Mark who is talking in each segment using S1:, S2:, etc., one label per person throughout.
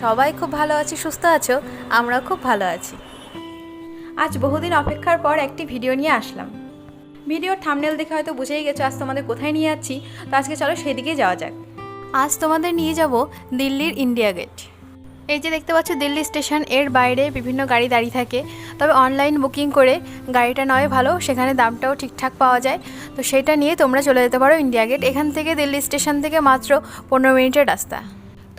S1: সবাই খুব ভালো আছি, সুস্থ আছো, আমরাও খুব ভালো আছি। আজ বহুদিন অপেক্ষার পর একটি ভিডিও নিয়ে আসলাম। ভিডিওর থাম্বনেল দেখে হয়তো বুঝেই গেছো আজ তোমাদের কোথায় নিয়ে যাচ্ছি। তো আজকে চলো সেদিকে যাওয়া যাক। আজ তোমাদের নিয়ে যাব দিল্লির ইন্ডিয়া গেট। এই যে দেখতে পাচ্ছ দিল্লি স্টেশন, এর বাইরে বিভিন্ন গাড়ি দাঁড়িয়ে থাকে। তবে অনলাইন বুকিং করে গাড়িটা নয় ভালো, সেখানে দামটাও ঠিকঠাক পাওয়া যায়। তো সেটা নিয়ে তোমরা চলে যেতে পারো ইন্ডিয়া গেট। এখান থেকে দিল্লি স্টেশন থেকে মাত্র 15 মিনিটের রাস্তা।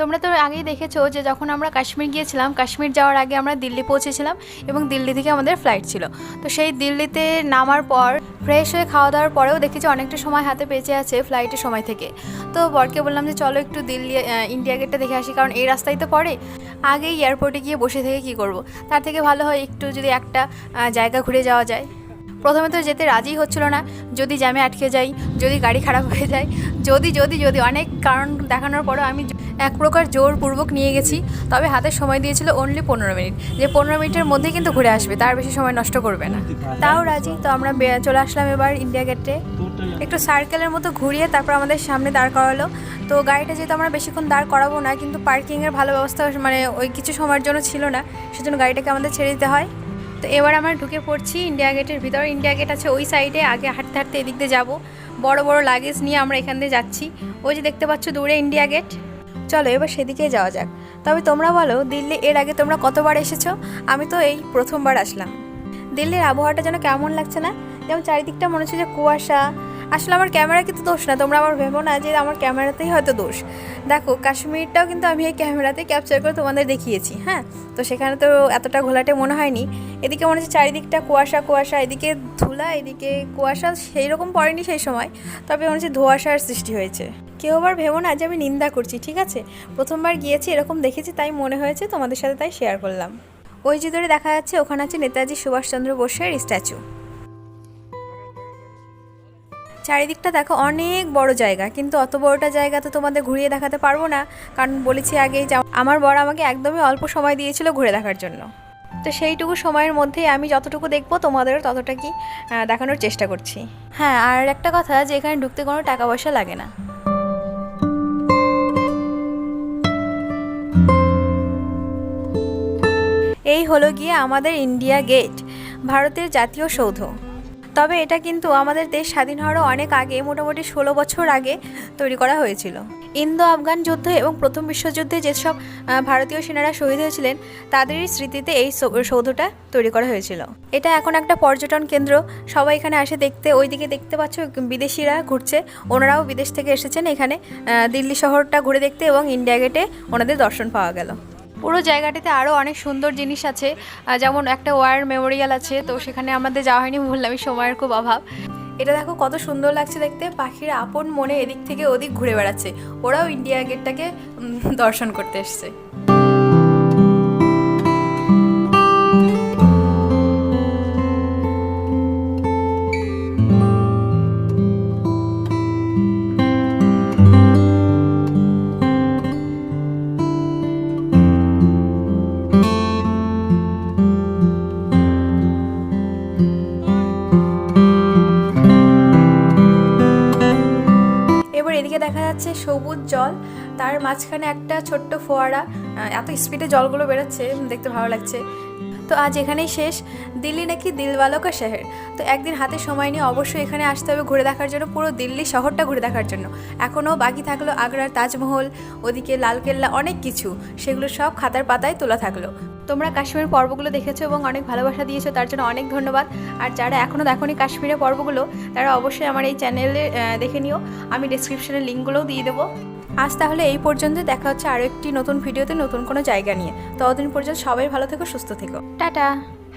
S1: তোমরা তো আগেই দেখেছো যে যখন আমরা কাশ্মীর গিয়েছিলাম, কাশ্মীর যাওয়ার আগে আমরা দিল্লি পৌঁছেছিলাম এবং দিল্লি থেকে আমাদের ফ্লাইট ছিল। তো সেই দিল্লিতে নামার পর ফ্রেশ হয়ে খাওয়া দাওয়ার পরেও দেখেছি অনেকটা সময় হাতে বেঁচে আছে ফ্লাইটের সময় থেকে। তো বরকে বললাম যে চলো একটু দিল্লি ইন্ডিয়া গেটটা দেখে আসি, কারণ এই রাস্তায় তো পড়ে। আগেই এয়ারপোর্টে গিয়ে বসে থেকে কি করব, তার থেকে ভালো হয় একটু যদি একটা জায়গা ঘুরে যাওয়া যায়। প্রথমে তো যেতে রাজি হচ্ছিল না, যদি জ্যামে আটকে যাই, যদি গাড়ি খারাপ হয়ে যায়, যদি অনেক কারণ দেখানোর পরেও আমি এক প্রকার জোরপূর্বক নিয়ে গেছি। তবে হাতে সময় দিয়েছিল অনলি 15 মিনিট, যে 15 মিনিটের মধ্যেই কিন্তু ঘুরে আসবে, তার বেশি সময় নষ্ট করবে না। তাও রাজি। তো আমরা চলে আসলাম এবার ইন্ডিয়া গেটে। একটু সার্কেলের মতো ঘুরিয়ে তারপর আমাদের সামনে দাঁড় করালো। তো গাড়িটা যেহেতু আমরা বেশিক্ষণ দাঁড় করাবো না, কিন্তু পার্কিংয়ের ভালো ব্যবস্থা মানে ওই কিছু সময়ের জন্য ছিল না, সেজন্য গাড়িটাকে আমাদের ছেড়ে দিতে হয়। তো এবার আমরা ঢুকে পড়ছি ইন্ডিয়া গেটের ভিতর। ইন্ডিয়া গেট আছে ওই সাইডে, আগে হাঁটতে হাঁটতে এদিক দিয়ে যাবো। বড় বড় লাগেজ নিয়ে আমরা এখান দিয়ে যাচ্ছি। ওই যে দেখতে পাচ্ছ দূরে ইন্ডিয়া গেট, চলো এবার সেদিকে যাওয়া যাক। তবে তোমরা বলো দিল্লি এর আগে তোমরা কতবার এসেছো? আমি তো এই প্রথমবার আসলাম। দিল্লির আবহাওয়াটা যেন কেমন লাগছে না, যেমন চারিদিকটা মনে হচ্ছে যে কুয়াশা। আসলে আমার ক্যামেরা কিন্তু দোষ না, তোমরা আমার ভেবো না যে আমার ক্যামেরাতেই হয়তো দোষ। দেখো কাশ্মীরটাও কিন্তু আমি এই ক্যামেরাতে ক্যাপচার করে তোমাদের দেখিয়েছি, হ্যাঁ। তো সেখানে তো এতটা ঘোলাটে মনে হয়নি। এদিকে মনে হচ্ছে চারিদিকটা কুয়াশা কুয়াশা, এদিকে ধুলা, এদিকে কুয়াশা সেই রকম পড়েনি সেই সময়, তবে মনে হচ্ছে ধোঁয়াশার সৃষ্টি হয়েছে। কেউ আবার ভেবো না যে আমি নিন্দা করছি, ঠিক আছে। প্রথমবার গিয়েছি, এরকম দেখেছি, তাই মনে হয়েছে তোমাদের সাথে, তাই শেয়ার করলাম। ওই যে ধরে দেখা যাচ্ছে ওখানে আছে নেতাজি সুভাষচন্দ্র বোসের স্ট্যাচু। চারিদিকটা দেখো অনেক বড় জায়গা, কিন্তু অত বড়টা জায়গা তো তোমাদের ঘুরিয়ে দেখাতে পারবো না, কারণ বলেছি আগেই যে আমার বর আমাকে একদমই অল্প সময় দিয়েছিল ঘুরে দেখার জন্য। তো সেইটুকু সময়ের মধ্যেই আমি যতটুকু দেখবো তোমাদেরও ততটা কি দেখানোর চেষ্টা করছি। হ্যাঁ, আর একটা কথা যে এখানে ঢুকতে কোনো টাকা পয়সা লাগে না। এই হলো গিয়ে আমাদের ইন্ডিয়া গেট, ভারতের জাতীয় সৌধ। তবে এটা কিন্তু আমাদের দেশ স্বাধীন হওয়ারও অনেক আগে, মোটামুটি 16 বছর আগে তৈরি করা হয়েছিল। ইন্দো আফগান যুদ্ধ এবং প্রথম বিশ্বযুদ্ধে যেসব ভারতীয় সেনারা শহীদ হয়েছিলেন তাদেরই স্মৃতিতে এই সৌধটা তৈরি করা হয়েছিল। এটা এখন একটা পর্যটন কেন্দ্র, সবাই এখানে আসে দেখতে। ওইদিকে দেখতে পাচ্ছ বিদেশিরা ঘুরছে, ওনারাও বিদেশ থেকে এসেছেন এখানে দিল্লি শহরটা ঘুরে দেখতে, এবং ইন্ডিয়া গেটে ওনাদের দর্শন পাওয়া গেল। পুরো জায়গাটিতে আরও অনেক সুন্দর জিনিস আছে, যেমন একটা ওয়ার মেমোরিয়াল আছে। তো সেখানে আমাদের যাওয়া হয়নি, বললাম সময়ের খুব অভাব। এটা দেখো কত সুন্দর লাগছে দেখতে, পাখিরা আপন মনে এদিক থেকে ওদিক ঘুরে বেড়াচ্ছে, ওরাও ইন্ডিয়া গেটটাকে দর্শন করতে এসছে। এদিকে দেখা যাচ্ছে সবুজ জল, তার মাঝখানে একটা ছোট্ট ফোয়ারা, এত স্পিডে জলগুলো বেরোচ্ছে, দেখতে ভালো লাগছে। তো আজ এখানেই শেষ। দিল্লি নাকি দিলওয়ালো কা শহর। তো একদিন হাতে সময় নিয়ে অবশ্যই এখানে আসতে হবে ঘুরে দেখার জন্য, পুরো দিল্লি শহরটা ঘুরে দেখার জন্য। এখনও বাকি থাকলো আগ্রার তাজমহল, ওদিকে লালকেল্লা, অনেক কিছু, সেগুলো সব খাতার পাতায় তোলা থাকলো। তোমরা কাশ্মীর পর্বগুলো দেখেছো এবং অনেক ভালোবাসা দিয়েছো, তার জন্য অনেক ধন্যবাদ। আর যারা এখনও দেখোনি কাশ্মীরের পর্বগুলো, তারা অবশ্যই আমার এই চ্যানেলে দেখে নিও, আমি ডেসক্রিপশনে লিঙ্কগুলোও দিয়ে দেবো। আজ তাহলে এই পর্যন্ত, দেখা হচ্ছে আরও একটি নতুন ভিডিওতে নতুন কোনো জায়গা নিয়ে। ততদিন পর্যন্ত সবাই ভালো থেকো, সুস্থ থেকো, টাটা।